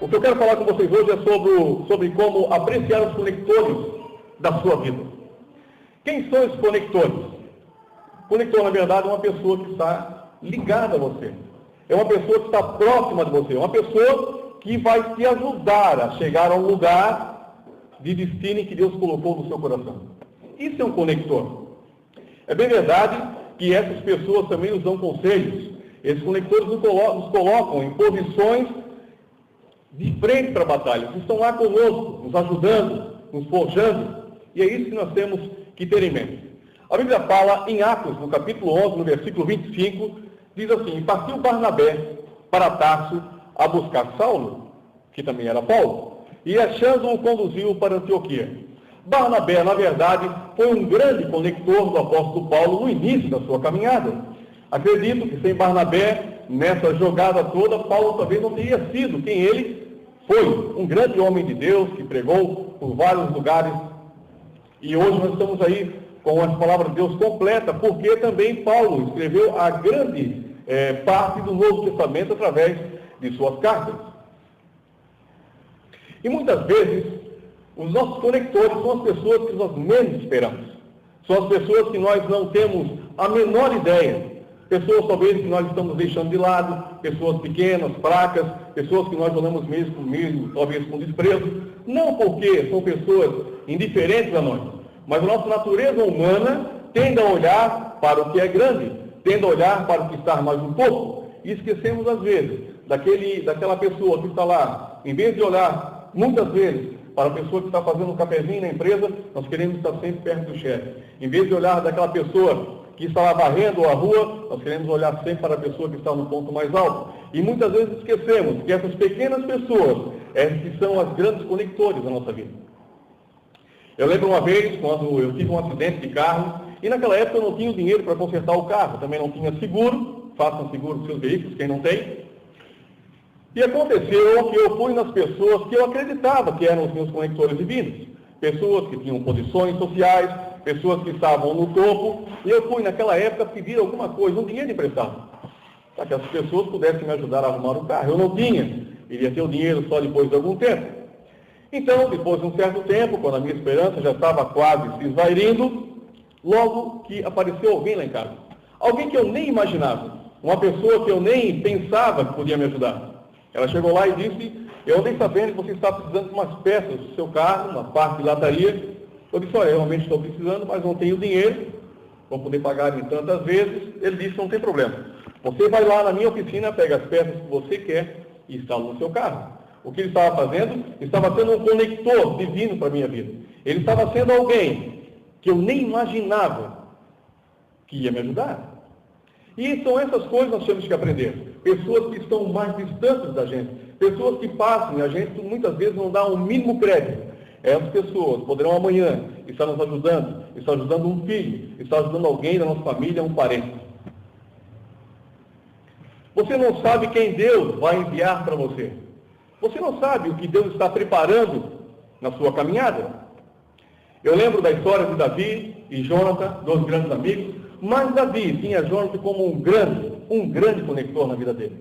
O que eu quero falar com vocês hoje é sobre como apreciar os conectores da sua vida. Quem são esses conectores? Conector, na verdade, é uma pessoa que está ligada a você. É uma pessoa que está próxima de você. É uma pessoa que vai te ajudar a chegar a um lugar de destino que Deus colocou no seu coração. Isso é um conector. É bem verdade que essas pessoas também nos dão conselhos. Esses conectores nos colocam em posições de frente para a batalha. Eles estão lá conosco, nos ajudando, nos forjando. E é isso que nós temos que ter em mente. A Bíblia fala em Atos, no capítulo 11, no versículo 25, diz assim: partiu Barnabé para Tarso a buscar Saulo, que também era Paulo, e achando-o conduziu para Antioquia. Barnabé, na verdade, foi um grande conector do apóstolo Paulo no início da sua caminhada. Acredito que sem Barnabé, nessa jogada toda, Paulo talvez não teria sido quem ele foi. Um grande homem de Deus que pregou por vários lugares. E hoje nós estamos aí com as palavras de Deus completa, porque também Paulo escreveu a grande parte do Novo Testamento através de suas cartas. E muitas vezes, os nossos conectores são as pessoas que nós menos esperamos. São as pessoas que nós não temos a menor ideia. Pessoas talvez que nós estamos deixando de lado, pessoas pequenas, fracas, pessoas que nós olhamos mesmo talvez com desprezo. Não porque são pessoas indiferentes a nós, mas a nossa natureza humana tende a olhar para o que é grande, tende a olhar para o que está mais um pouco, e esquecemos às vezes daquela pessoa que está lá. Em vez de olhar muitas vezes para a pessoa que está fazendo um cafezinho na empresa, nós queremos estar sempre perto do chefe. Em vez de olhar daquela pessoa que está lá varrendo a rua, nós queremos olhar sempre para a pessoa que está no ponto mais alto. E muitas vezes esquecemos que essas pequenas pessoas que são as grandes conectores da nossa vida. Eu lembro uma vez, quando eu tive um acidente de carro, e naquela época eu não tinha dinheiro para consertar o carro, também não tinha seguro. Façam seguro dos seus veículos, quem não tem. E aconteceu que eu fui nas pessoas que eu acreditava que eram os meus conectores divinos. Pessoas que tinham posições sociais, pessoas que estavam no topo, e eu fui naquela época pedir alguma coisa, um dinheiro emprestado, para que as pessoas pudessem me ajudar a arrumar o carro. Eu não tinha, iria ter o dinheiro só depois de algum tempo. Então, depois de um certo tempo, quando a minha esperança já estava quase se esvairindo, logo que apareceu alguém lá em casa. Alguém que eu nem imaginava, uma pessoa que eu nem pensava que podia me ajudar. Ela chegou lá e disse: eu andei sabendo que você está precisando de umas peças do seu carro, uma parte de lataria. Eu disse: olha, eu realmente estou precisando, mas não tenho dinheiro, vou poder pagar em tantas vezes. Ele disse: não tem problema. Você vai lá na minha oficina, pega as peças que você quer e instala no seu carro. O que ele estava fazendo? Estava sendo um conector divino para a minha vida. Ele estava sendo alguém que eu nem imaginava que ia me ajudar. E são essas coisas que nós temos que aprender. Pessoas que estão mais distantes da gente, pessoas que passam e a gente muitas vezes não dá o mínimo crédito. Essas pessoas poderão amanhã estar nos ajudando, estar ajudando um filho, estar ajudando alguém da nossa família, um parente. Você não sabe quem Deus vai enviar para você. Você não sabe o que Deus está preparando na sua caminhada. Eu lembro da história de Davi e Jonathan, dois grandes amigos, mas Davi tinha Jonathan como um grande conector na vida dele.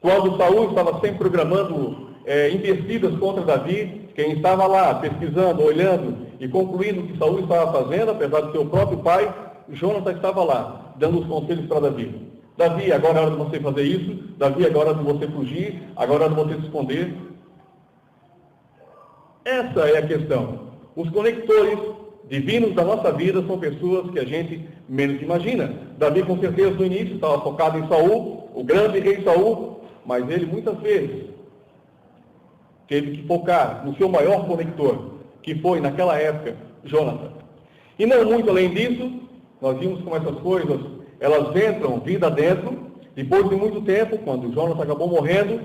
Quando Saul estava sempre programando investidas contra Davi, quem estava lá pesquisando, olhando e concluindo o que Saul estava fazendo, apesar de seu próprio pai, Jonathan estava lá, dando os conselhos para Davi. Davi, agora é hora de você fazer isso. Davi, agora é hora de você fugir. Agora é hora de você se esconder. Essa é a questão. Os conectores divinos da nossa vida são pessoas que a gente menos imagina. Davi, com certeza, no início estava focado em Saul, o grande rei Saul, mas ele muitas vezes teve que focar no seu maior conector, que foi, naquela época, Jonathan. E não muito além disso, nós vimos como essas coisas, elas entram vida dentro. Depois de muito tempo, quando Jonathan acabou morrendo,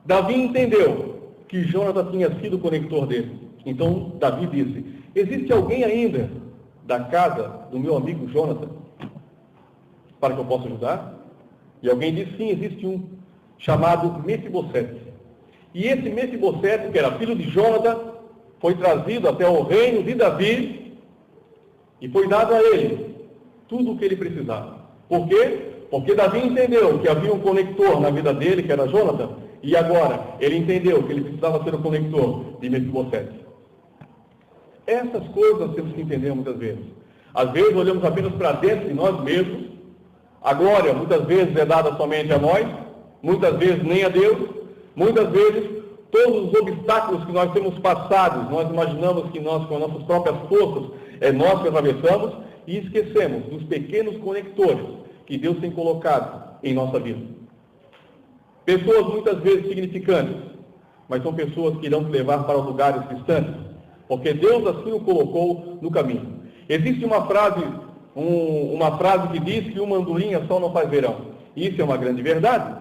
Davi entendeu que Jonathan tinha sido o conector dele. Então, Davi disse: existe alguém ainda da casa do meu amigo Jonathan para que eu possa ajudar? E alguém disse: sim, existe um chamado Mefibosete. E esse Mefibosete, que era filho de Jonathan, foi trazido até o reino de Davi e foi dado a ele tudo o que ele precisava. Por quê? Porque Davi entendeu que havia um conector na vida dele, que era Jonathan, E agora, ele entendeu que ele precisava ser o conector de Mefibosete. Essas coisas nós temos que entender muitas vezes. Às vezes olhamos apenas para dentro de nós mesmos. A glória muitas vezes é dada somente a nós, muitas vezes nem a Deus. Muitas vezes todos os obstáculos que nós temos passado, nós imaginamos que nós, com as nossas próprias forças, é nós que atravessamos e esquecemos dos pequenos conectores que Deus tem colocado em nossa vida. Pessoas muitas vezes significantes, mas são pessoas que irão te levar para lugares distantes, porque Deus assim o colocou no caminho. Existe uma frase que diz que uma andorinha só não faz verão. Isso é uma grande verdade.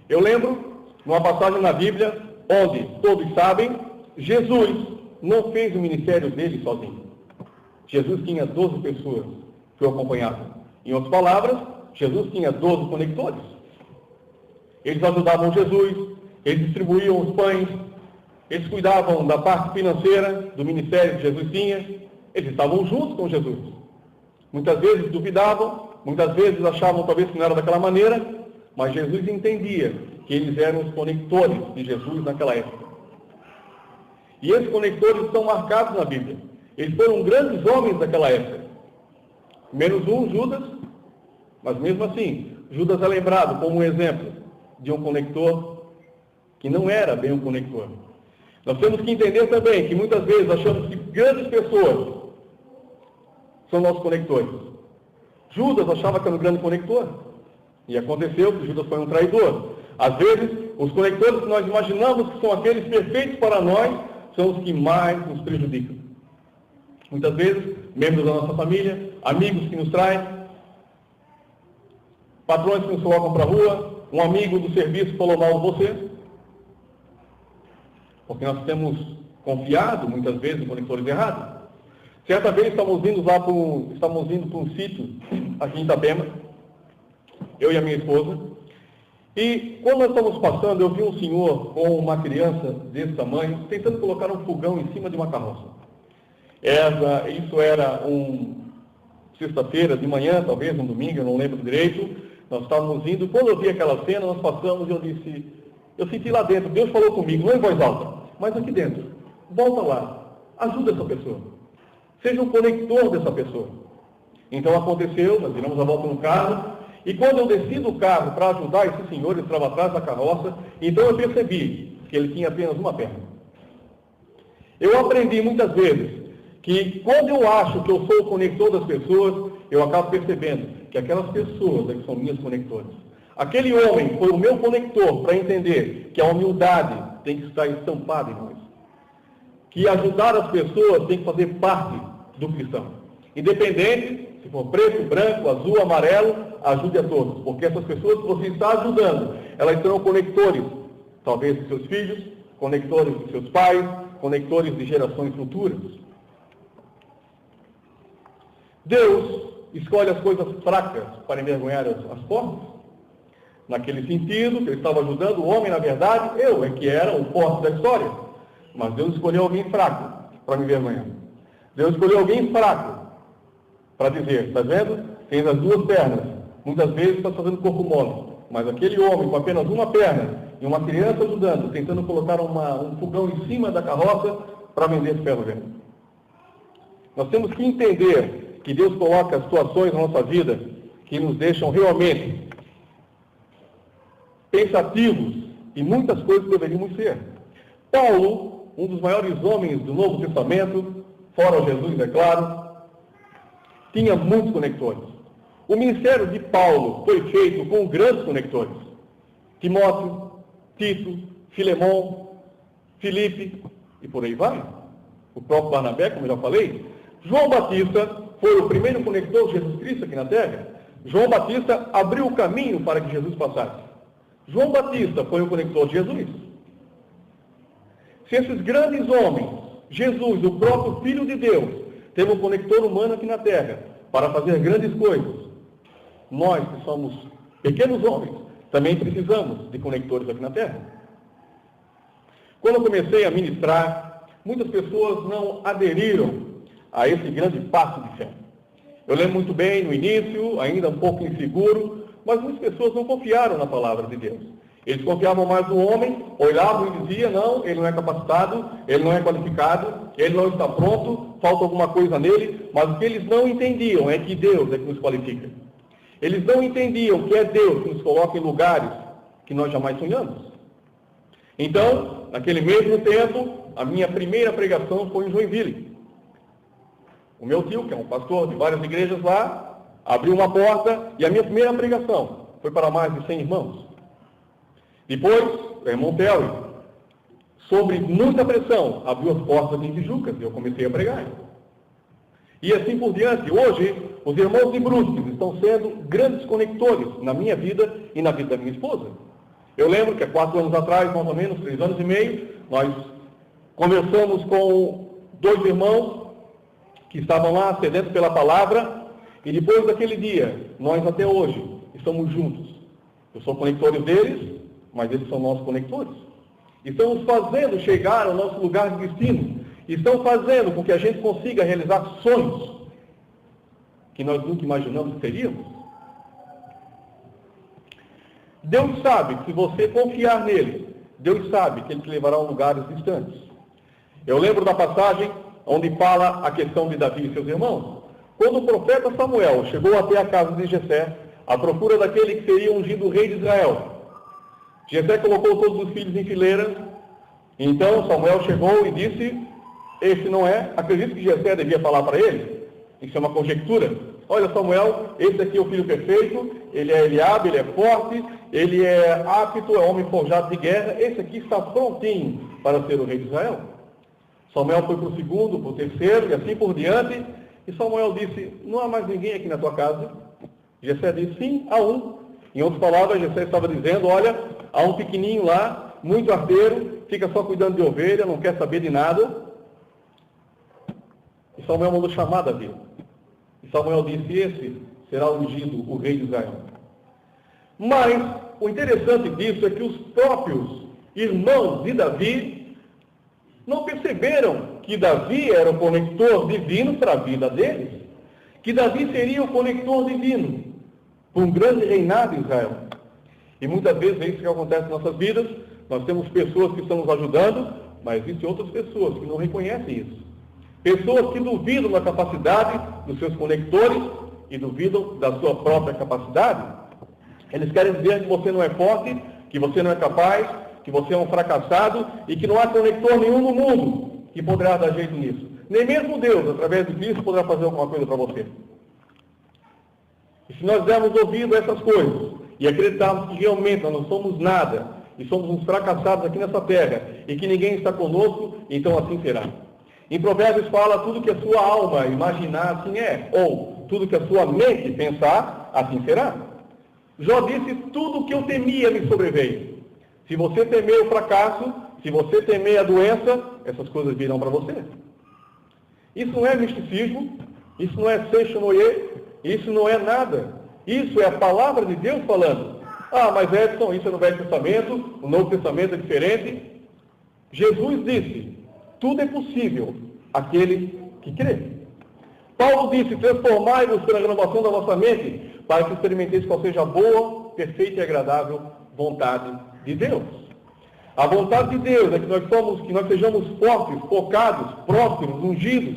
Eu lembro numa passagem na Bíblia, onde todos sabem, Jesus não fez o ministério dele sozinho. Jesus tinha 12 pessoas que o acompanhavam. Em outras palavras, Jesus tinha 12 conectores. Eles ajudavam Jesus, eles distribuíam os pães, eles cuidavam da parte financeira do ministério que Jesus tinha, eles estavam juntos com Jesus. Muitas vezes duvidavam, muitas vezes achavam talvez que não era daquela maneira, mas Jesus entendia que eles eram os conectores de Jesus naquela época. E esses conectores estão marcados na Bíblia. Eles foram grandes homens daquela época. Menos um, Judas, mas mesmo assim, Judas é lembrado como um exemplo de um conector que não era bem um conector. Nós temos que entender também que muitas vezes achamos que grandes pessoas são nossos conectores. Judas achava que era um grande conector. E aconteceu que Judas foi um traidor. Às vezes, os conectores que nós imaginamos que são aqueles perfeitos para nós, são os que mais nos prejudicam. Muitas vezes, membros da nossa família, amigos que nos traem, patrões que nos colocam para a rua, um amigo do serviço falou mal de você. Porque nós temos confiado, muitas vezes, em conectores errados. Certa vez, estávamos indo para um sítio, aqui em Itapema, eu e a minha esposa, e quando nós estávamos passando, eu vi um senhor com uma criança desse tamanho, tentando colocar um fogão em cima de uma carroça. Isso era sexta-feira de manhã, talvez um domingo, eu não lembro direito. Nós estávamos indo, quando eu vi aquela cena, nós passamos e eu senti lá dentro, Deus falou comigo, não em voz alta, mas aqui dentro, volta lá, ajuda essa pessoa, seja um conector dessa pessoa. Então aconteceu, nós viramos a volta no carro, e quando eu desci do carro para ajudar esse senhor, ele estava atrás da carroça, então eu percebi que ele tinha apenas uma perna. Eu aprendi muitas vezes que quando eu acho que eu sou o conector das pessoas, eu acabo percebendo que aquelas pessoas é que são minhas conectores. Aquele homem foi o meu conector para entender que a humildade tem que estar estampada em nós. Que ajudar as pessoas tem que fazer parte do cristão. Independente se for preto, branco, azul, amarelo, ajude a todos. Porque essas pessoas que você está ajudando, elas serão conectores, talvez de seus filhos, conectores de seus pais, conectores de gerações futuras. Deus escolhe as coisas fracas para envergonhar as fortes. Naquele sentido, que ele estava ajudando o homem, na verdade, eu é que era o forte da história. Mas Deus escolheu alguém fraco para me envergonhar. Deus escolheu alguém fraco para dizer, está vendo? Tens as duas pernas. Muitas vezes está fazendo corpo mole. Mas aquele homem com apenas uma perna e uma criança ajudando, tentando colocar um fogão em cima da carroça para vender ferro velho. Nós temos que entender que Deus coloca situações na nossa vida que nos deixam realmente pensativos e muitas coisas deveríamos ser. Paulo, um dos maiores homens do Novo Testamento, fora Jesus, é claro, tinha muitos conectores. O ministério de Paulo foi feito com grandes conectores. Timóteo, Tito, Filemão, Filipe, e por aí vai. O próprio Barnabé, como eu já falei. João Batista foi o primeiro conector de Jesus Cristo aqui na Terra. João Batista abriu o caminho para que Jesus passasse. João Batista foi o conector de Jesus. Se esses grandes homens, Jesus, o próprio Filho de Deus, teve um conector humano aqui na Terra para fazer grandes coisas, nós que somos pequenos homens, também precisamos de conectores aqui na Terra. Quando eu comecei a ministrar, muitas pessoas não aderiram a esse grande passo de fé. Eu lembro muito bem, no início, ainda um pouco inseguro, mas muitas pessoas não confiaram na palavra de Deus. Eles confiavam mais no homem, olhavam e diziam, não, ele não é capacitado, ele não é qualificado, ele não está pronto, falta alguma coisa nele, mas o que eles não entendiam é que Deus é que nos qualifica. Eles não entendiam que é Deus que nos coloca em lugares que nós jamais sonhamos. Então, naquele mesmo tempo, a minha primeira pregação foi em Joinville. O meu tio, que é um pastor de várias igrejas lá, abriu uma porta e a minha primeira pregação foi para mais de 100 irmãos. Depois, o irmão Terry, sobre muita pressão, abriu as portas em Tijucas e eu comecei a pregar. E assim por diante. Hoje, os irmãos de Brusques estão sendo grandes conectores na minha vida e na vida da minha esposa. Eu lembro que há 4 anos atrás, mais ou menos, 3 anos e meio, nós conversamos com 2 irmãos que estavam lá sedentos pela palavra, e depois daquele dia, nós até hoje estamos juntos. Eu sou conector deles, mas eles são nossos conectores. Estamos fazendo chegar ao nosso lugar de destino. Estão fazendo com que a gente consiga realizar sonhos que nós nunca imaginamos que teríamos. Deus sabe que se você confiar nele, Deus sabe que ele te levará a lugares distantes. Eu lembro da passagem onde fala a questão de Davi e seus irmãos. Quando o profeta Samuel chegou até a casa de Jessé, à procura daquele que seria ungido rei de Israel, Jessé colocou todos os filhos em fileira. Então Samuel chegou e disse, esse não é. Acredito que Jessé devia falar para ele. Isso é uma conjectura. Olha, Samuel, esse aqui é o filho perfeito, ele é Eliabe, ele é forte, ele é apto, é homem forjado de guerra, esse aqui está prontinho para ser o rei de Israel. Samuel foi para o segundo, para o terceiro, e assim por diante, e Samuel disse, não há mais ninguém aqui na tua casa? Jessé disse, sim, há um. Em outras palavras, Jessé estava dizendo, olha, há um pequenininho lá, muito arteiro, fica só cuidando de ovelha, não quer saber de nada. E Samuel mandou chamar Davi. E Samuel disse, esse será ungido o rei de Israel. Mas o interessante disso é que os próprios irmãos de Davi não perceberam que Davi era o conector divino para a vida deles. Que Davi seria o conector divino para um grande reinado em Israel. E muitas vezes é isso que acontece em nossas vidas. Nós temos pessoas que estão nos ajudando, mas existem outras pessoas que não reconhecem isso. Pessoas que duvidam da capacidade dos seus conectores e duvidam da sua própria capacidade. Eles querem dizer que você não é forte, que você não é capaz, que você é um fracassado e que não há conector nenhum no mundo que poderá dar jeito nisso. Nem mesmo Deus, através de Cristo, poderá fazer alguma coisa para você. E se nós dermos ouvido a essas coisas e acreditarmos que realmente nós não somos nada e somos uns fracassados aqui nessa terra e que ninguém está conosco, então assim será. Em Provérbios fala tudo que a sua alma imaginar, assim é, ou tudo que a sua mente pensar, assim será. Jó disse, tudo o que eu temia me sobreveio. Se você temer o fracasso, se você temer a doença, essas coisas virão para você. Isso não é misticismo, isso não é seixonoye, isso não é nada. Isso é a palavra de Deus falando. Ah, mas Edson, isso é no Velho Testamento, o Novo Testamento é diferente. Jesus disse, tudo é possível àquele que crê. Paulo disse, transformai-vos pela renovação da vossa mente, para que experimenteis qual seja a boa, perfeita e agradável vontade de Deus. A vontade de Deus é que nós sejamos fortes, focados, prósperos, ungidos,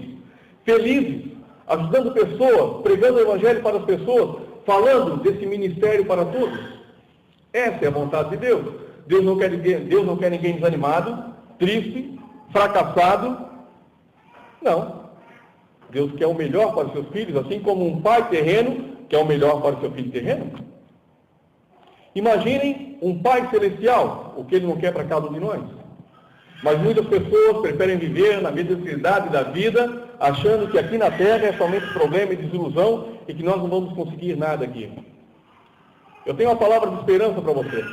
felizes, ajudando pessoas, pregando o Evangelho para as pessoas, falando desse ministério para todos. Essa é a vontade de Deus. Deus não quer ninguém desanimado, triste, fracassado. Não. Deus quer o melhor para os seus filhos, assim como um pai terreno quer o melhor para o seu filho terreno. Imaginem um pai celestial, o que ele não quer para cada um de nós. Mas muitas pessoas preferem viver na mediocridade da vida, achando que aqui na terra é somente problema e desilusão e que nós não vamos conseguir nada aqui. Eu tenho uma palavra de esperança para você.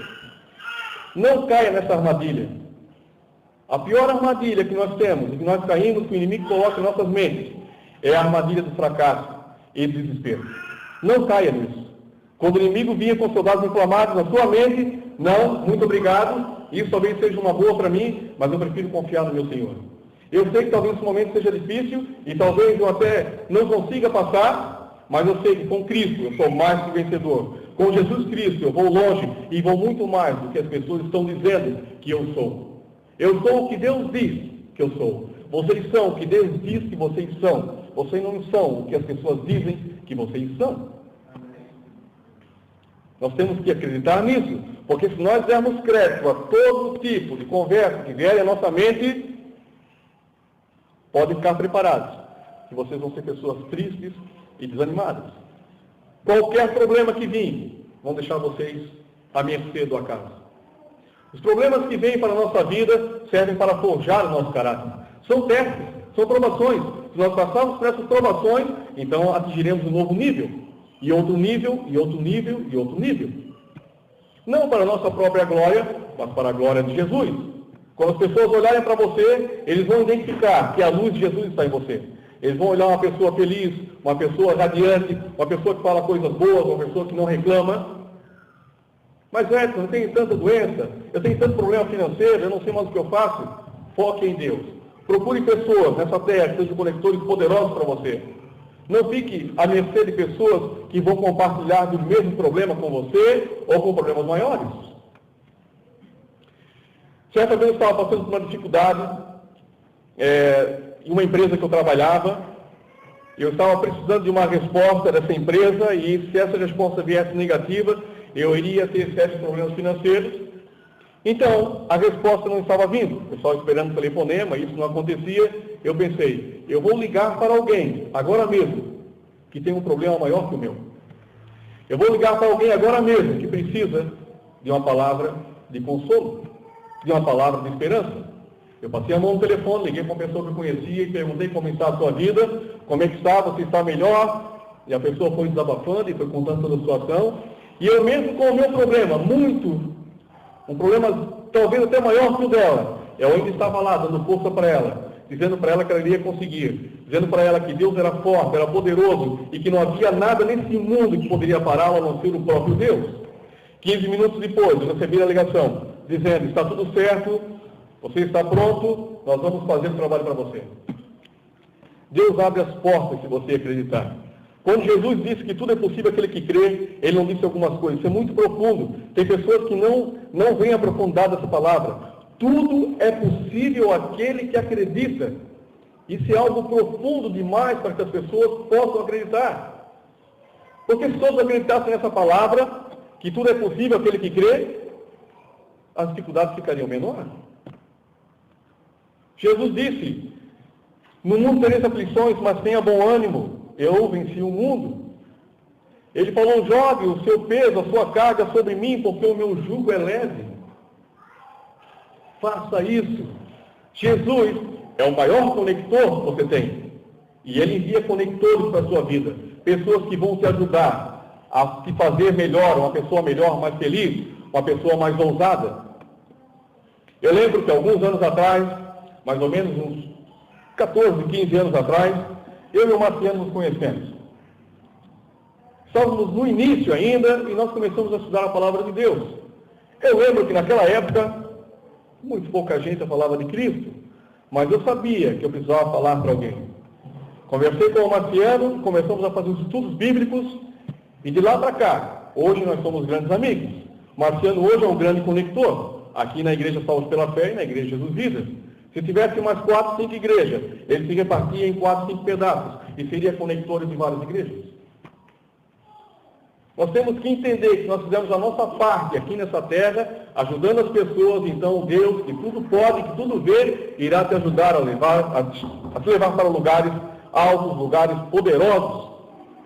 Não caia nessa armadilha. A pior armadilha que nós temos, e que nós caímos, que o inimigo coloca em nossas mentes, é a armadilha do fracasso e do desespero. Não caia nisso. Quando o inimigo vinha com soldados inflamados na sua mente, não, muito obrigado, isso talvez seja uma boa para mim, mas eu prefiro confiar no meu Senhor. Eu sei que talvez esse momento seja difícil, e talvez eu até não consiga passar, mas eu sei que com Cristo eu sou mais que vencedor. Com Jesus Cristo eu vou longe e vou muito mais do que as pessoas estão dizendo que eu sou. Eu sou o que Deus diz que eu sou. Vocês são o que Deus diz que vocês são. Vocês não são o que as pessoas dizem que vocês são. Nós temos que acreditar nisso, porque se nós dermos crédito a todo tipo de conversa que vier à nossa mente, podem ficar preparados, que vocês vão ser pessoas tristes e desanimadas. Qualquer problema que vir, vão deixar vocês à mercê do acaso. Os problemas que vêm para a nossa vida servem para forjar o nosso caráter. São testes, são provações. Se nós passarmos por essas provações, então atingiremos um novo nível. E outro nível, e outro nível, e outro nível. Não para a nossa própria glória, mas para a glória de Jesus. Quando as pessoas olharem para você, eles vão identificar que a luz de Jesus está em você. Eles vão olhar uma pessoa feliz, uma pessoa radiante, uma pessoa que fala coisas boas, uma pessoa que não reclama. Mas Edson, eu tenho tanta doença, eu tenho tanto problema financeiro, eu não sei mais o que eu faço. Foque em Deus. Procure pessoas nessa terra que sejam conectores poderosos para você. Não fique à mercê de pessoas que vão compartilhar do mesmo problema com você ou com problemas maiores. Certa vez eu estava passando por uma dificuldade em uma empresa que eu trabalhava. Eu estava precisando de uma resposta dessa empresa e se essa resposta viesse negativa, eu iria ter sérios problemas financeiros. Então, a resposta não estava vindo. Eu estava esperando o telefonema, isso não acontecia. Eu pensei, eu vou ligar para alguém, agora mesmo, que tem um problema maior que o meu. Eu vou ligar para alguém agora mesmo, que precisa de uma palavra de consolo, de uma palavra de esperança. Eu passei a mão no telefone, liguei para uma pessoa que eu conhecia e perguntei como está a sua vida, como é que está, você está melhor? E a pessoa foi desabafando e foi contando toda a situação. E eu mesmo com o meu problema, um problema talvez até maior que o dela, eu ainda estava lá dando força para ela, dizendo para ela que ela iria conseguir, dizendo para ela que Deus era forte, era poderoso e que não havia nada nesse mundo que poderia pará-la a não ser o próprio Deus. 15 minutos depois, eu recebi a ligação, dizendo, está tudo certo, você está pronto, nós vamos fazer o trabalho para você. Deus abre as portas se você acreditar. Quando Jesus disse que tudo é possível aquele que crê, ele não disse algumas coisas. Isso é muito profundo. Tem pessoas que não veem aprofundar essa palavra. Tudo é possível aquele que acredita. Isso é algo profundo demais para que as pessoas possam acreditar. Porque se todos acreditassem nessa palavra, que tudo é possível aquele que crê, as dificuldades ficariam menores. Jesus disse, no mundo tereis aflições, mas tenha bom ânimo. Eu venci o mundo. Ele falou, jogue o seu peso, a sua carga sobre mim, porque o meu jugo é leve. Faça isso. Jesus é o maior conector que você tem. E ele envia conectores para a sua vida. Pessoas que vão te ajudar a te fazer melhor, uma pessoa melhor, mais feliz, uma pessoa mais ousada. Eu lembro que alguns anos atrás, mais ou menos uns 14, 15 anos atrás, eu e o Marciano nos conhecemos. Estávamos no início ainda e nós começamos a estudar a palavra de Deus. Eu lembro que naquela época, muito pouca gente falava de Cristo, mas eu sabia que eu precisava falar para alguém. Conversei com o Marciano, começamos a fazer os estudos bíblicos e de lá para cá, hoje nós somos grandes amigos. O Marciano hoje é um grande conector, aqui na Igreja Salvos pela Fé e na Igreja Jesus Vida. Se tivesse umas 4, 5 igrejas, ele se repartia em 4, 5 pedaços e seria conector de várias igrejas. Nós temos que entender que nós fizemos a nossa parte aqui nessa terra, ajudando as pessoas, então Deus, que tudo pode, que tudo vê, irá te ajudar a te levar para lugares altos, lugares poderosos,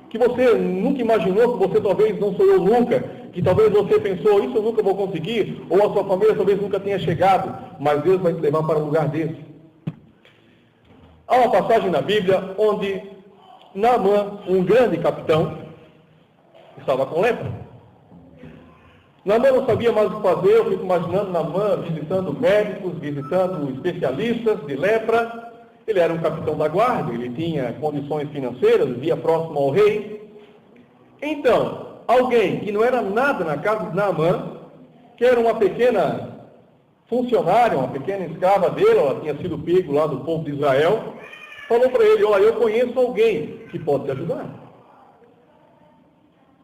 que você nunca imaginou, que você talvez não sonhou nunca, que talvez você pensou, isso eu nunca vou conseguir, ou a sua família talvez nunca tenha chegado, mas Deus vai te levar para um lugar desse. Há uma passagem na Bíblia onde Naamã, um grande capitão, estava com lepra. Naamã não sabia mais o que fazer, eu fico imaginando Naamã visitando médicos, visitando especialistas de lepra. Ele era um capitão da guarda, ele tinha condições financeiras, vivia próximo ao rei. Então, alguém que não era nada na casa de Naamã, que era uma pequena funcionária, uma pequena escrava dele, ela tinha sido pego lá do povo de Israel, falou para ele, olha, eu conheço alguém que pode te ajudar.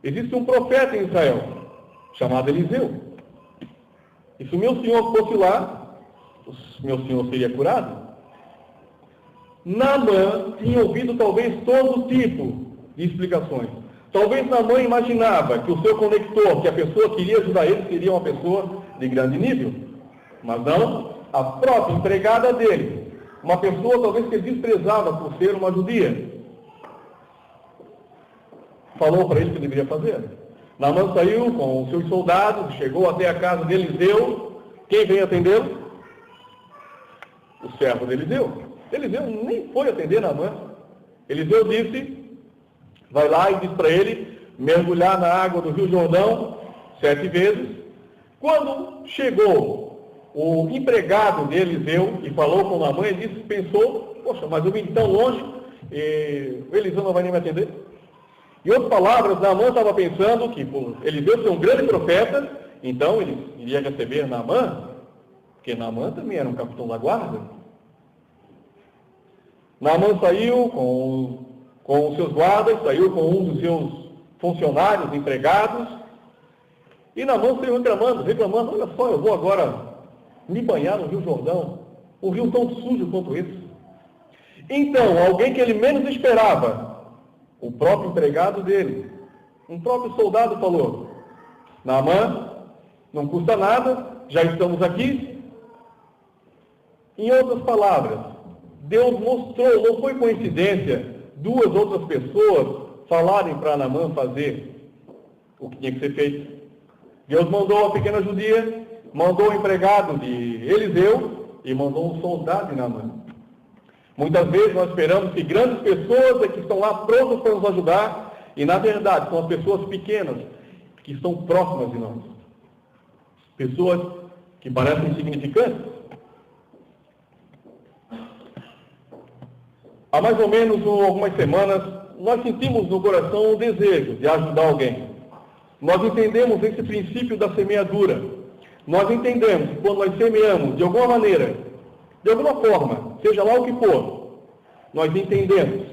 Existe um profeta em Israel, chamado Eliseu. E se o meu senhor fosse lá, o meu senhor seria curado? Naamã tinha ouvido talvez todo tipo de explicações. Talvez Naamã imaginava que o seu conector, que a pessoa que iria ajudar ele, seria uma pessoa de grande nível. Mas não, a própria empregada dele, uma pessoa talvez que ele desprezava por ser uma judia, falou para ele o que deveria fazer. Naamã saiu com os seus soldados, chegou até a casa de Eliseu. Quem veio atendê-lo? O servo de Eliseu. Eliseu nem foi atender Naamã. Eliseu disse, vai lá e diz para ele mergulhar na água do Rio Jordão 7 vezes. Quando chegou o empregado de Eliseu e falou com Naamã, ele disse, pensou, poxa, mas eu vim tão longe, o Eliseu não vai nem me atender. Em outras palavras, Naamã estava pensando que por Eliseu ser um grande profeta, então ele iria receber Naamã, porque Naamã também era um capitão da guarda. Naamã saiu com os seus guardas, saiu com um dos seus funcionários, empregados, e Naamã saiu reclamando, olha só, eu vou agora me banhar no Rio Jordão, um rio tão sujo quanto esse. Então, alguém que ele menos esperava, o próprio empregado dele, um próprio soldado falou, Naamã, não custa nada, já estamos aqui. Em outras palavras, Deus mostrou, não foi coincidência, 2 outras pessoas falarem para Naamã fazer o que tinha que ser feito. Deus mandou a pequena judia, mandou o empregado de Eliseu e mandou um soldado de Naamã. Muitas vezes nós esperamos que grandes pessoas que estão lá prontas para nos ajudar, e na verdade são as pessoas pequenas que estão próximas de nós. Pessoas que parecem insignificantes. Há mais ou menos algumas semanas, nós sentimos no coração o desejo de ajudar alguém. Nós entendemos esse princípio da semeadura. Nós entendemos que quando nós semeamos de alguma maneira, de alguma forma, seja lá o que for, nós entendemos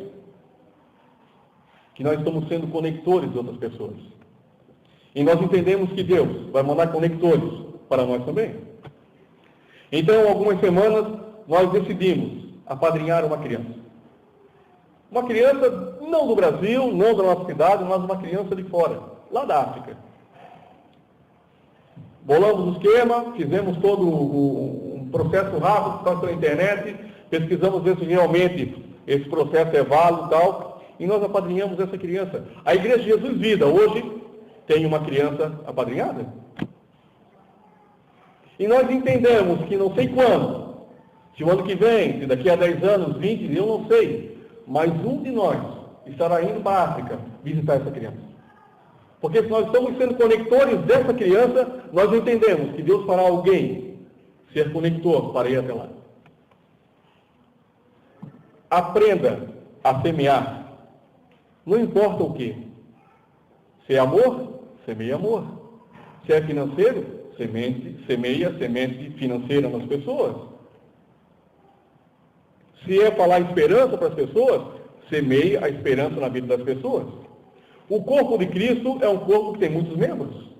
que nós estamos sendo conectores de outras pessoas. E nós entendemos que Deus vai mandar conectores para nós também. Então, há algumas semanas, nós decidimos apadrinhar uma criança. Uma criança não do Brasil, não da nossa cidade, mas uma criança de fora, lá da África. Bolamos o esquema, fizemos todo um processo rápido, passou na internet, pesquisamos ver se realmente esse processo é válido e tal, e nós apadrinhamos essa criança. A Igreja de Jesus Vida, hoje, tem uma criança apadrinhada. E nós entendemos que não sei quando, se o ano que vem, se daqui a 10 anos, 20, eu não sei, mas um de nós estará indo para a África visitar essa criança. Porque se nós estamos sendo conectores dessa criança, nós entendemos que Deus fará alguém ser conector para ir até lá. Aprenda a semear. Não importa o que. Se é amor, semeia amor. Se é financeiro, semeia semente financeira nas pessoas. Se é falar esperança para as pessoas, semeia a esperança na vida das pessoas. O corpo de Cristo é um corpo que tem muitos membros.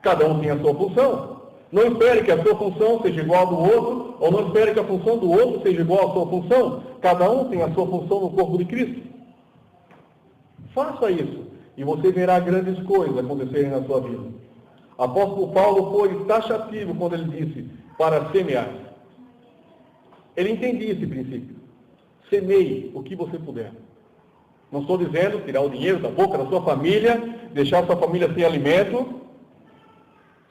Cada um tem a sua função. Não espere que a sua função seja igual à do outro, ou não espere que a função do outro seja igual à sua função. Cada um tem a sua função no corpo de Cristo. Faça isso, e você verá grandes coisas acontecerem na sua vida. O apóstolo Paulo foi taxativo quando ele disse, para semear. Ele entendia esse princípio. Semeie o que você puder. Não estou dizendo tirar o dinheiro da boca da sua família, deixar a sua família sem alimento,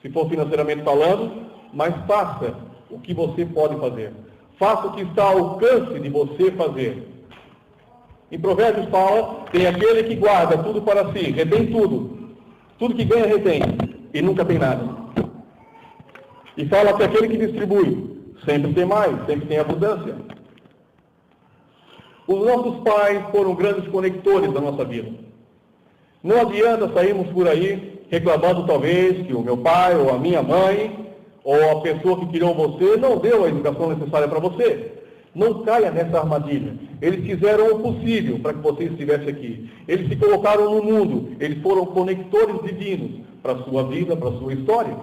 se for financeiramente falando, mas faça o que você pode fazer. Faça o que está ao alcance de você fazer. Em Provérbios fala, tem aquele que guarda tudo para si, retém tudo. Tudo que ganha, retém. E nunca tem nada. E fala que aquele que distribui, sempre tem mais, sempre tem abundância. Os nossos pais foram grandes conectores da nossa vida. Não adianta sairmos por aí reclamando talvez que o meu pai ou a minha mãe ou a pessoa que criou você não deu a educação necessária para você. Não caia nessa armadilha. Eles fizeram o possível para que você estivesse aqui. Eles se colocaram no mundo. Eles foram conectores divinos para a sua vida, para a sua história.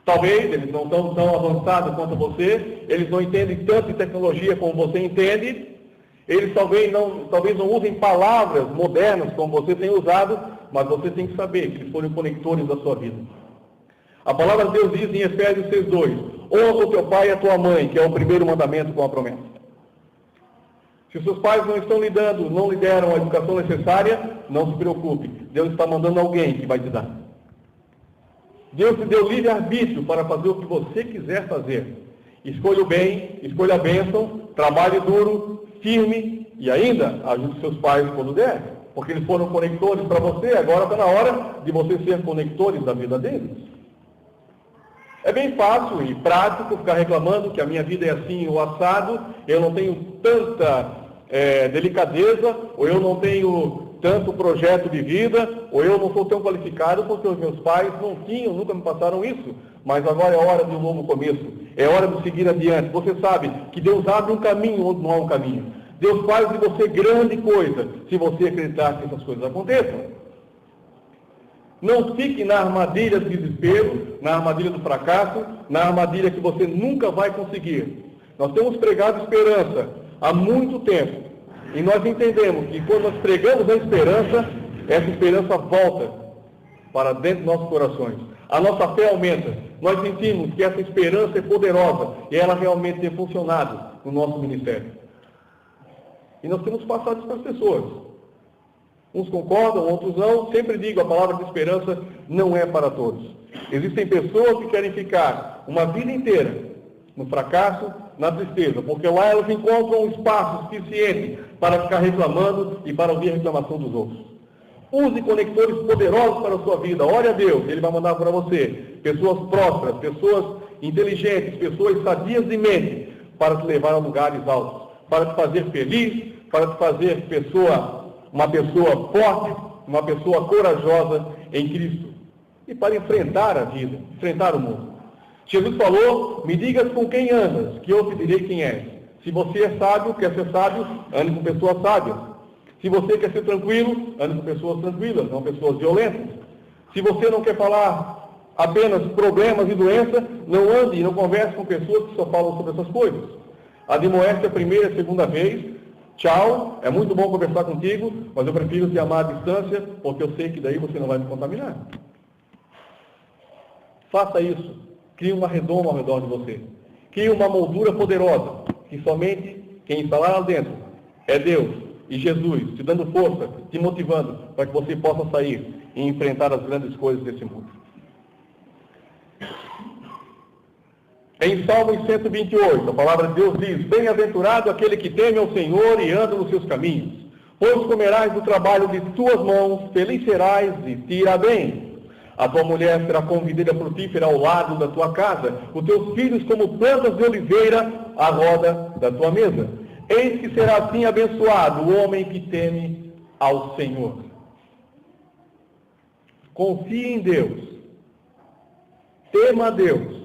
Talvez eles não estão tão avançados quanto você. Eles não entendem tanto de tecnologia como você entende. Eles talvez não usem palavras modernas como você tem usado. Mas você tem que saber que eles foram conectores da sua vida. A palavra de Deus diz em Efésios 6:2, honra o teu pai e a tua mãe, que é o primeiro mandamento com a promessa. Se os seus pais não estão lhe dando, não lhe deram a educação necessária, não se preocupe. Deus está mandando alguém que vai te dar. Deus te deu livre-arbítrio para fazer o que você quiser fazer. Escolha o bem, escolha a bênção, trabalhe duro, firme e ainda ajude seus pais quando der. Porque eles foram conectores para você, agora está na hora de você ser conectores da vida deles. É bem fácil e prático ficar reclamando que a minha vida é assim ou assado, eu não tenho tanta delicadeza, ou eu não tenho tanto projeto de vida, ou eu não sou tão qualificado porque os meus pais não tinham, nunca me passaram isso. Mas agora é hora de um novo começo, é hora de seguir adiante. Você sabe que Deus abre um caminho onde não há um caminho. Deus faz de você grande coisa, se você acreditar que essas coisas aconteçam. Não fique na armadilha do desespero, na armadilha do fracasso, na armadilha que você nunca vai conseguir. Nós temos pregado esperança há muito tempo. E nós entendemos que quando nós pregamos a esperança, essa esperança volta para dentro dos nossos corações. A nossa fé aumenta. Nós sentimos que essa esperança é poderosa e ela realmente tem funcionado no nosso ministério. E nós temos passado isso para as pessoas. Uns concordam, outros não. Sempre digo, a palavra de esperança não é para todos. Existem pessoas que querem ficar uma vida inteira no fracasso, na tristeza, porque lá elas encontram um espaço suficiente para ficar reclamando e para ouvir a reclamação dos outros. Use conectores poderosos para a sua vida. Ore a Deus, Ele vai mandar para você pessoas prósperas, pessoas inteligentes, pessoas sadias de mente, para te levar a lugares altos, para te fazer feliz, para te fazer uma pessoa forte, uma pessoa corajosa em Cristo. E para enfrentar a vida, enfrentar o mundo. Jesus falou, me digas com quem andas, que eu te direi quem és. Se você é sábio, quer ser sábio, ande com pessoas sábias. Se você quer ser tranquilo, ande com pessoas tranquilas, não pessoas violentas. Se você não quer falar apenas problemas e doenças, não ande e não converse com pessoas que só falam sobre essas coisas. Admoeste a primeira e a segunda vez. Tchau, é muito bom conversar contigo, mas eu prefiro te amar à distância, porque eu sei que daí você não vai me contaminar. Faça isso. Crie uma redoma ao redor de você. Crie uma moldura poderosa, que somente quem está lá dentro é Deus e Jesus, te dando força, te motivando, para que você possa sair e enfrentar as grandes coisas desse mundo. Em Salmos 128, a palavra de Deus diz, bem-aventurado aquele que teme ao Senhor e anda nos seus caminhos, pois comerás do trabalho de tuas mãos, feliz serás e te irá bem. A tua mulher será como videira frutífera ao lado da tua casa, os teus filhos como plantas de oliveira à roda da tua mesa. Eis que será assim abençoado o homem que teme ao Senhor. Confie em Deus, tema a Deus,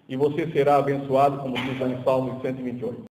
e você será abençoado, como diz lá em Salmos 128.